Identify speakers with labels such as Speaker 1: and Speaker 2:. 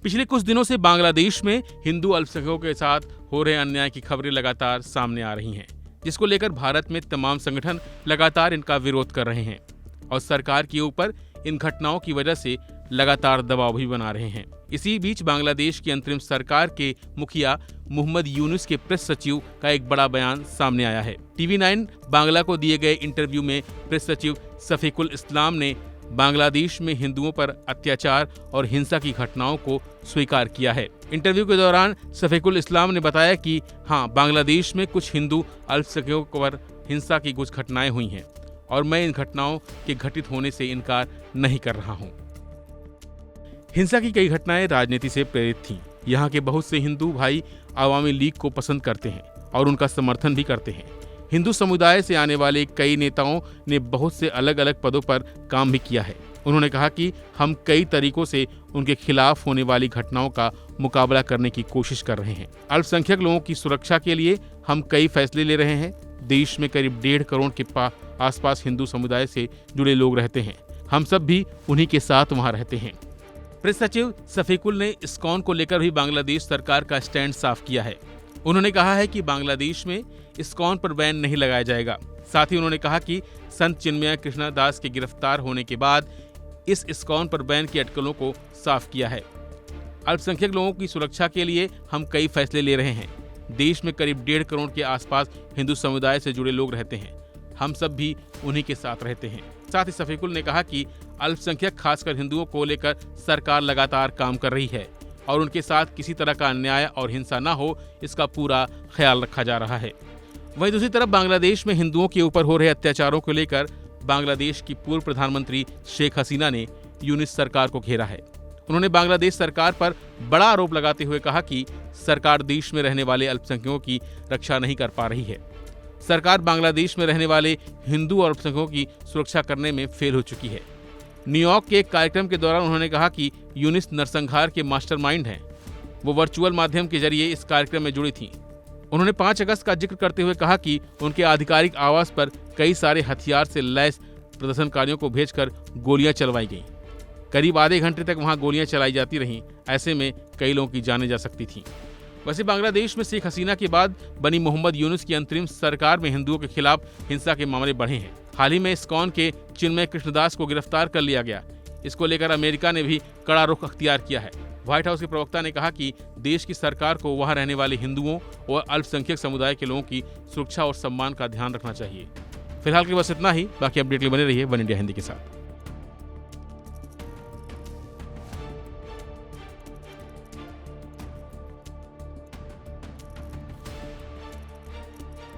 Speaker 1: पिछले कुछ दिनों से बांग्लादेश में हिंदू अल्पसंख्यकों के साथ हो रहे अन्याय की खबरें लगातार सामने आ रही हैं, जिसको लेकर भारत में तमाम संगठन लगातार इनका विरोध कर रहे हैं और सरकार के ऊपर इन घटनाओं की वजह से लगातार दबाव भी बना रहे हैं। इसी बीच बांग्लादेश की अंतरिम सरकार के मुखिया मोहम्मद यूनुस के प्रेस सचिव का एक बड़ा बयान सामने आया है। TV9 बांग्ला को दिए गए इंटरव्यू में प्रेस सचिव शफीकुल इस्लाम ने बांग्लादेश में हिंदुओं पर अत्याचार और हिंसा की घटनाओं को स्वीकार किया है। इंटरव्यू के दौरान शफीकुल इस्लाम ने बताया कि हाँ, बांग्लादेश में कुछ हिंदू अल्पसंख्यकों पर हिंसा की कुछ घटनाएं हुई हैं और मैं इन घटनाओं के घटित होने से इनकार नहीं कर रहा हूं। हिंसा की कई घटनाएं राजनीति से प्रेरित थीं। यहाँ के बहुत से हिंदू भाई आवामी लीग को पसंद करते हैं और उनका समर्थन भी करते हैं। हिंदू समुदाय से आने वाले कई नेताओं ने बहुत से अलग अलग पदों पर काम भी किया है। उन्होंने कहा कि हम कई तरीकों से उनके खिलाफ होने वाली घटनाओं का मुकाबला करने की कोशिश कर रहे हैं। अल्पसंख्यक लोगों की सुरक्षा के लिए हम कई फैसले ले रहे हैं। देश में करीब 1.5 करोड़ के आसपास हिंदू समुदाय से जुड़े लोग रहते हैं। हम सब भी उन्हीं के साथ वहाँ रहते हैं। प्रेस सचिव शफीकुल ने इस्कॉन को लेकर भी बांग्लादेश सरकार का स्टैंड साफ किया है। उन्होंने कहा है कि बांग्लादेश में इस्कॉन पर बैन नहीं लगाया जाएगा। साथ ही उन्होंने कहा कि संत चिन्मय कृष्ण दास के गिरफ्तार होने के बाद इस इस्कॉन पर बैन की अटकलों को साफ किया है। अल्पसंख्यक लोगों की सुरक्षा के लिए हम कई फैसले ले रहे हैं। देश में करीब 1.5 करोड़ के आसपास हिंदू समुदाय से जुड़े लोग रहते हैं। हम सब भी उन्हीं के साथ रहते हैं। साथ ही शफीकुल ने कहा कि अल्पसंख्यक खासकर हिंदुओं को लेकर सरकार लगातार काम कर रही है और उनके साथ किसी तरह का अन्याय और हिंसा न हो, इसका पूरा ख्याल रखा जा रहा है। वहीं दूसरी तरफ बांग्लादेश में हिंदुओं के ऊपर हो रहे अत्याचारों को लेकर बांग्लादेश की पूर्व प्रधानमंत्री शेख हसीना ने यूनुस सरकार को घेरा है। उन्होंने बांग्लादेश सरकार पर बड़ा आरोप लगाते हुए कहा कि सरकार देश में रहने वाले अल्पसंख्यकों की रक्षा नहीं कर पा रही है। सरकार बांग्लादेश में रहने वाले हिंदू और अल्पसंख्यकों की सुरक्षा करने में फेल हो चुकी है। न्यूयॉर्क के एक कार्यक्रम के दौरान उन्होंने कहा कि यूनुस नरसंहार के मास्टरमाइंड हैं। वो वर्चुअल माध्यम के जरिए इस कार्यक्रम में जुड़ी थीं। उन्होंने 5 अगस्त का जिक्र करते हुए कहा कि उनके आधिकारिक आवास पर कई सारे हथियार से लैस प्रदर्शनकारियों को भेजकर गोलियां चलवाई गईं। करीब आधे घंटे तक वहां गोलियां चलाई जाती रहीं। ऐसे में कई लोगों की जानें जा सकती थीं। वैसे बांग्लादेश में शेख हसीना के बाद बनी मोहम्मद यूनुस की अंतरिम सरकार में हिंदुओं के खिलाफ हिंसा के मामले बढ़े हैं। हाल ही में इस्कॉन के चिन्मय कृष्णदास को गिरफ्तार कर लिया गया। इसको लेकर अमेरिका ने भी कड़ा रुख अख्तियार किया है। व्हाइट हाउस के प्रवक्ता ने कहा कि देश की सरकार को वहां रहने वाले हिंदुओं और अल्पसंख्यक समुदाय के लोगों की सुरक्षा और सम्मान का ध्यान रखना चाहिए। फिलहाल के बस इतना ही। बाकी अपडेट के लिए बने रहिए वन इंडिया हिंदी के साथ।